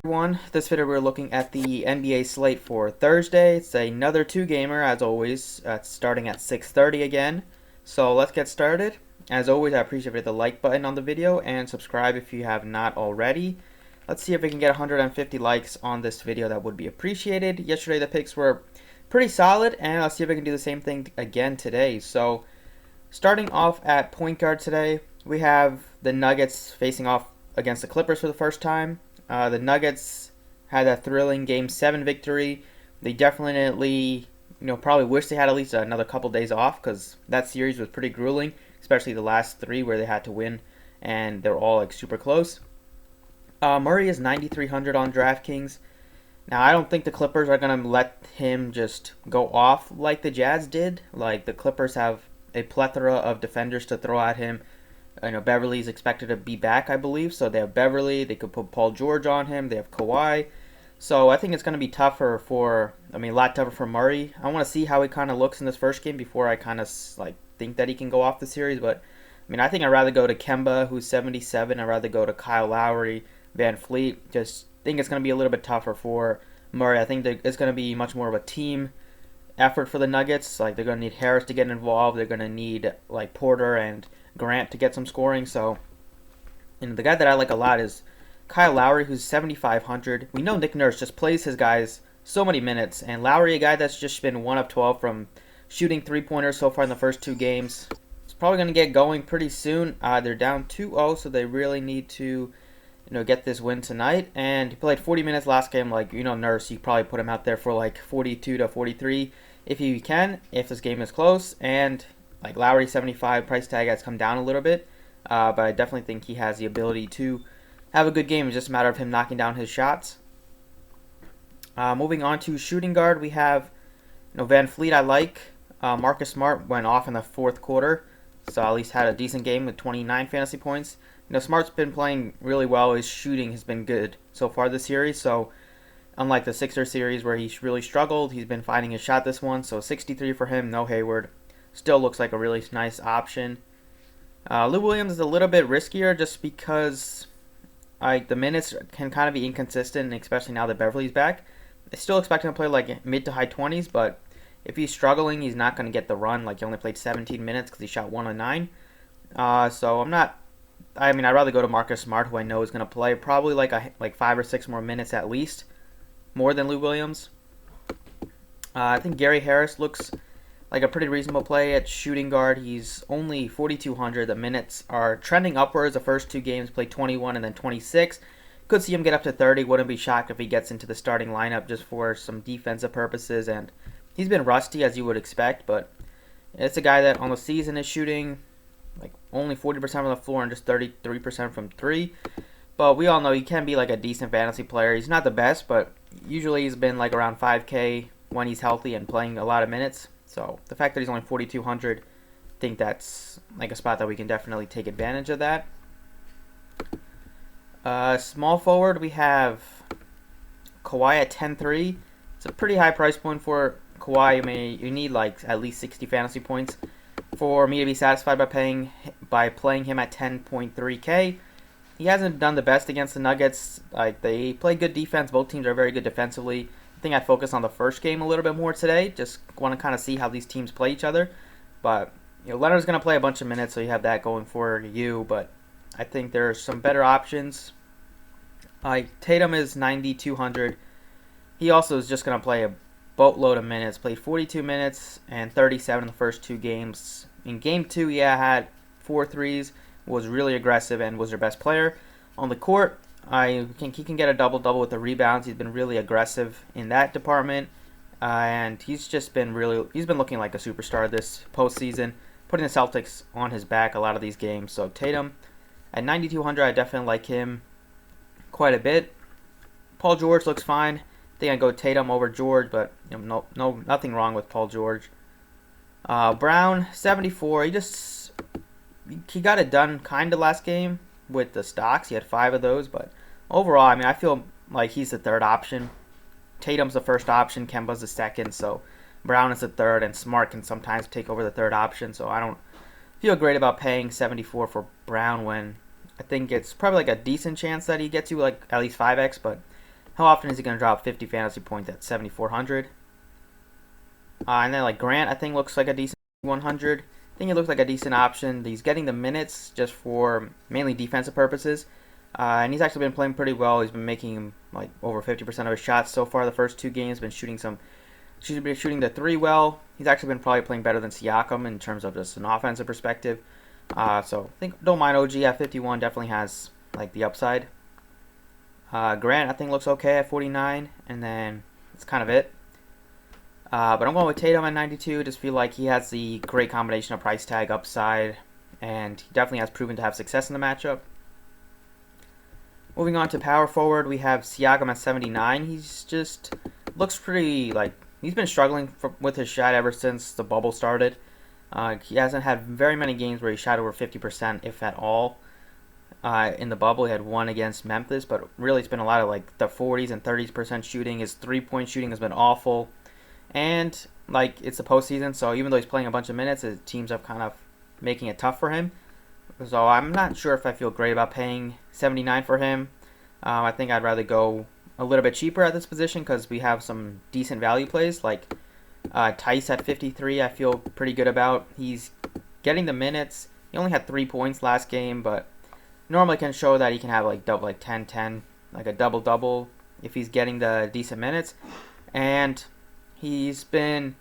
Everyone, this video we're looking at the NBA slate for Thursday. It's another two-gamer as always. It's starting at 6:30 again. So let's get started. As always, I appreciate the like button on the video and subscribe if you have not already. Let's see if we can get 150 likes on this video. That would be appreciated. Yesterday the picks were pretty solid, and let's see if we can do the same thing again today. So starting off at point guard today, we have the Nuggets facing off against the Clippers for the first time. The Nuggets had a thrilling Game 7 victory. They definitely, probably wish they had at least another couple days off because that series was pretty grueling, especially the last three where they had to win, and they're all super close. Murray is 9,300 on Draftkings. Now, I don't think the Clippers are going to let him just go off like the Jazz did. Like, the Clippers have a plethora of defenders to throw at him. Beverly's expected to be back, I believe. So they have Beverly. They could put Paul George on him. They have Kawhi. So I think it's going to be a lot tougher for Murray. I want to see how he kind of looks in this first game before I kind of think that he can go off the series. But I think I'd rather go to Kemba, who's 77. I'd rather go to Kyle Lowry, Van Fleet. Just think it's going to be a little bit tougher for Murray. I think it's going to be much more of a team effort for the Nuggets. Like, they're going to need Harris to get involved. They're going to need Porter and Grant to get some scoring. So, the guy that I like a lot is Kyle Lowry, who's 7,500. We know Nick Nurse just plays his guys so many minutes, and Lowry, a guy that's just been 1 of 12 from shooting three-pointers so far in the first two games. It's probably going to get going pretty soon. They're down 2-0, so they really need to get this win tonight. And he played 40 minutes last game. Nurse, you probably put him out there for 42 to 43 if you can, if this game is close. And Lowry 75 price tag has come down a little bit, but I definitely think he has the ability to have a good game. It's just a matter of him knocking down his shots. Moving on to shooting guard, we have Van Fleet. I like Marcus Smart went off in the fourth quarter, so at least had a decent game with 29 fantasy points. Smart's been playing really well. His shooting has been good so far this series. So unlike the Sixers series where he really struggled, he's been finding his shot this one. So 63 for him, no Hayward. Still looks like a really nice option. Lou Williams is a little bit riskier just because the minutes can kind of be inconsistent, especially now that Beverly's back. I still expect him to play mid to high 20s, but if he's struggling, he's not going to get the run. He only played 17 minutes because he shot 1 of 9. So I'm not. I'd rather go to Marcus Smart, who I know is going to play probably 5 or 6 more minutes at least, more than Lou Williams. I think Gary Harris looks like a pretty reasonable play at shooting guard. He's only 4,200. The minutes are trending upwards. The first two games played 21 and then 26. Could see him get up to 30. Wouldn't be shocked if he gets into the starting lineup just for some defensive purposes. And he's been rusty, as you would expect, but it's a guy that on the season is shooting only 40% from the floor and just 33% from 3. But we all know he can be a decent fantasy player. He's not the best, but usually he's been around 5K when he's healthy and playing a lot of minutes. So the fact that he's only 4,200, I think that's a spot that we can definitely take advantage of that. Small forward, we have Kawhi at 10-3. It's a pretty high price point for Kawhi. You need at least 60 fantasy points for me to be satisfied by playing him at 10.3K. He hasn't done the best against the Nuggets. They play good defense. Both teams are very good defensively. I think I focus on the first game a little bit more today. Just want to kind of see how these teams play each other. But Leonard's going to play a bunch of minutes, so you have that going for you. But I think there are some better options. Tatum is 9,200. He also is just going to play a boatload of minutes. Played 42 minutes and 37 in the first two games. In game 2, had 4 threes, was really aggressive, and was their best player on the court. He can get a double-double with the rebounds. He's been really aggressive in that department, and he's been looking like a superstar this postseason, putting the Celtics on his back a lot of these games. So Tatum at 9,200, I definitely like him quite a bit. Paul George looks fine. I think I go Tatum over George, but nothing wrong with Paul George. Brown 74. He got it done kind of last game with the stocks. He had 5 of those, but overall, I feel like he's the third option. Tatum's the first option, Kemba's the second, so Brown is the third, and Smart can sometimes take over the third option, so I don't feel great about paying 74 for Brown when I think it's probably a decent chance that he gets you at least 5x, but how often is he going to drop 50 fantasy points at 7,400? And then like Grant, I think looks like a decent 100. I think he looks like a decent option. He's getting the minutes just for mainly defensive purposes. And he's actually been playing pretty well. He's been making like over 50% of his shots so far the first two games. Been shooting the three well. He's actually been probably playing better than Siakam in terms of just an offensive perspective. So I think don't mind OG at 51. Definitely has like the upside. Grant I think looks okay at 49, and then that's kind of it. But I'm going with Tatum at 92. Just feel like he has the great combination of price tag, upside, and he definitely has proven to have success in the matchup. Moving on to power forward, we have Siakam at 79. He's just looks pretty like he's been struggling with his shot ever since the bubble started. He hasn't had very many games where he shot over 50%, if at all. In the bubble, he had one against Memphis, but really it's been a lot of like the 40s and 30% shooting. His three-point shooting has been awful. And like it's the postseason, so even though he's playing a bunch of minutes, his teams are kind of making it tough for him. So I'm not sure if I feel great about paying 79 for him. I think I'd rather go a little bit cheaper at this position because we have some decent value plays like Tice at 53. I feel pretty good about. He's getting the minutes. He only had 3 points last game, but normally can show that he can have like 10-10, like a double-double if he's getting the decent minutes. And he's been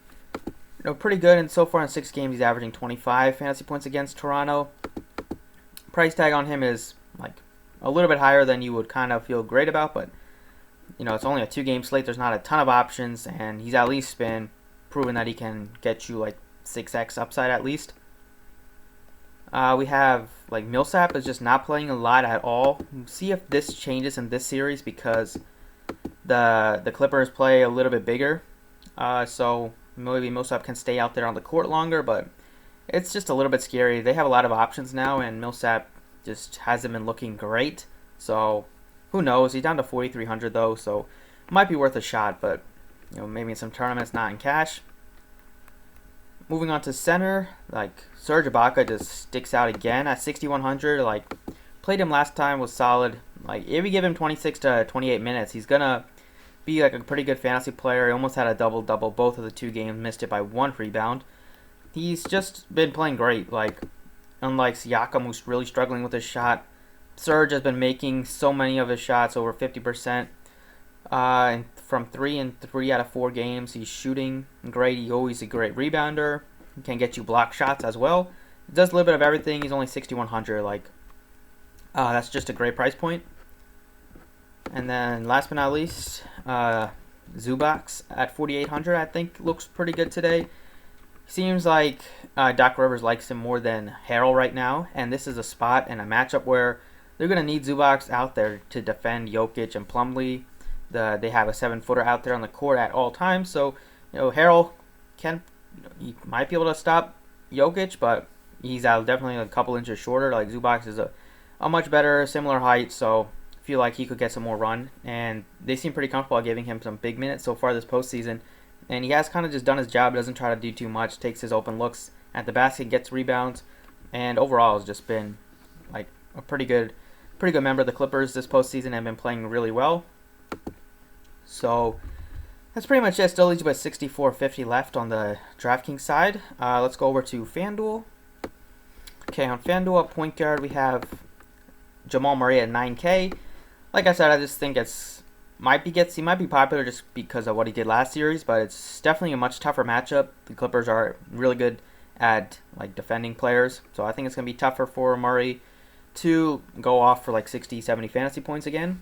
pretty good, and so far in 6 games he's averaging 25 fantasy points against Toronto. Price tag on him is like a little bit higher than you would kind of feel great about, but it's only a 2-game slate. There's not a ton of options, and he's at least been proven that he can get you like 6x upside at least. We have like Millsap is just not playing a lot at all. See if this changes in this series because the Clippers play a little bit bigger. So maybe Millsap can stay out there on the court longer, but it's just a little bit scary. They have a lot of options now, and Millsap just hasn't been looking great. So who knows? He's down to 4,300 though, so might be worth a shot, but maybe in some tournaments, not in cash. Moving on to center, like Serge Ibaka just sticks out again at 6,100. Like played him last time, was solid. Like if you give him 26 to 28 minutes, he's gonna be like a pretty good fantasy player. He almost had a double-double both of the 2 games, missed it by 1 rebound. He's just been playing great. Like unlike Siakam, who's really struggling with his shot, Serge has been making so many of his shots over 50%. And from 3 in 3 out of 4 games, he's shooting great. He's always a great rebounder. He can get you block shots as well. He does a little bit of everything. He's only 6,100. Like that's just a great price point. And then last but not least, Zubac at 4,800. I think looks pretty good today. Seems like Doc Rivers likes him more than Harrell right now, and this is a spot and a matchup where they're going to need Zubac out there to defend Jokic and Plumlee. They have a 7-footer out there on the court at all times, so Harrell he might be able to stop Jokic, but he's definitely a couple inches shorter. Like Zubac is a much better, similar height, so I feel like he could get some more run, and they seem pretty comfortable giving him some big minutes so far this postseason. And he has kind of just done his job, doesn't try to do too much, takes his open looks at the basket, gets rebounds, and overall has just been like a pretty good member of the Clippers this postseason and been playing really well. So that's pretty much it. Still leaves you with 64.50 left on the Draftkings side. Let's go over to Fanduel. Okay, on Fanduel at point guard we have Jamal Murray at 9K. Like I said, I just think he might be popular just because of what he did last series, but it's definitely a much tougher matchup. The Clippers are really good at like defending players, so I think it's going to be tougher for Murray to go off for like 60, 70 fantasy points again.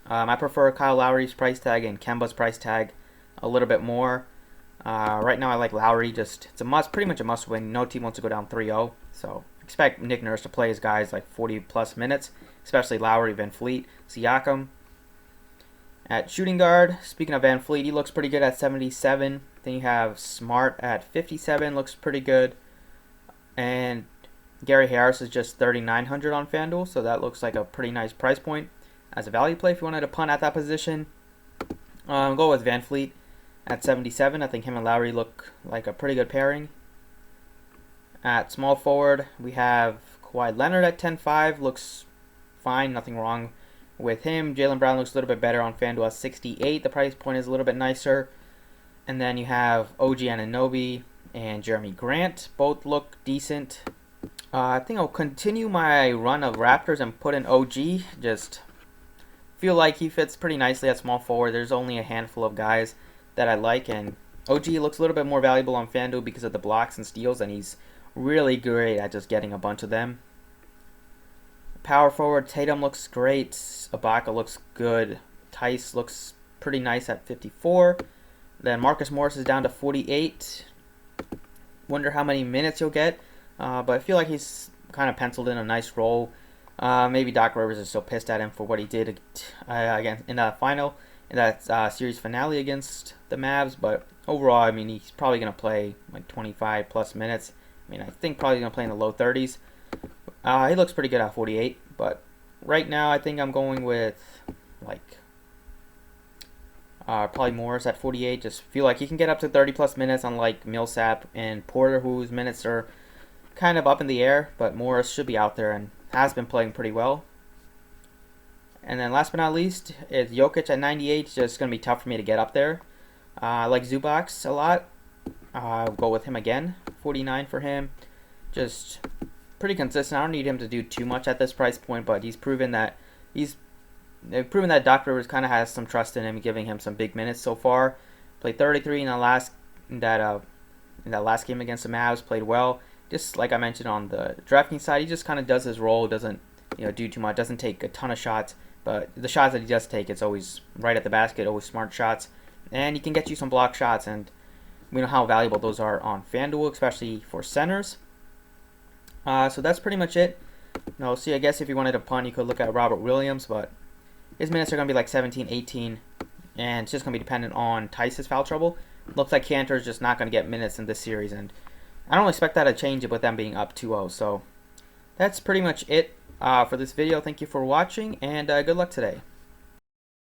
I prefer Kyle Lowry's price tag and Kemba's price tag a little bit more. Right now I like Lowry. It's pretty much a must win. No team wants to go down 3-0, so expect Nick Nurse to play his guys like 40 plus minutes, especially Lowry, Van Fleet, Siakam. At shooting guard, speaking of Van Fleet, he looks pretty good at 77. Then you have Smart at 57, looks pretty good. And Gary Harris is just 3,900 on FanDuel, so that looks like a pretty nice price point as a value play if you wanted to punt at that position. Go with Van Fleet at 77. I think him and Lowry look like a pretty good pairing. At small forward, we have Kawhi Leonard at 10.5. Looks fine, nothing wrong with him. Jaylen Brown looks a little bit better on FanDuel at 68. The price point is a little bit nicer. And then you have OG Anunoby and Jeremy Grant. Both look decent. I think I'll continue my run of Raptors and put in OG. Just feel like he fits pretty nicely at small forward. There's only a handful of guys that I like, and OG looks a little bit more valuable on FanDuel because of the blocks and steals, and he's really great at just getting a bunch of them. Power forward, Tatum looks great. Ibaka looks good. Tice looks pretty nice at 54. Then Marcus Morris is down to 48. Wonder how many minutes he'll get. But I feel like he's kind of penciled in a nice role. Maybe Doc Rivers is so pissed at him for what he did again in that series finale against the Mavs. But overall, I mean, he's probably going to play like 25 plus minutes. I mean, I think probably going to play in the low 30s. He looks pretty good at 48. But right now, I think I'm going with like probably Morris at 48. Just feel like he can get up to 30 plus minutes, unlike Millsap and Porter, whose minutes are kind of up in the air, but Morris should be out there and has been playing pretty well. And then last but not least is Jokic at 98. It's just going to be tough for me to get up there. I like Zubac a lot. I'll go with him again. 49 for him. Just pretty consistent. I don't need him to do too much at this price point, but they've proven that Doc Rivers kind of has some trust in him, giving him some big minutes so far. Played 33 in that last game against the Mavs. Played well. Just like I mentioned on the Draftkings side, he just kind of does his role, doesn't do too much, doesn't take a ton of shots, but the shots that he does take, it's always right at the basket, always smart shots, and he can get you some block shots, and we know how valuable those are on FanDuel, especially for centers. So that's pretty much it. See, I guess if you wanted to punt, you could look at Robert Williams, but his minutes are going to be like 17, 18, and it's just going to be dependent on Tice's foul trouble. Looks like Cantor is just not going to get minutes in this series, and I don't expect that to change with them being up 2-0. So that's pretty much it for this video. Thank you for watching, and good luck today.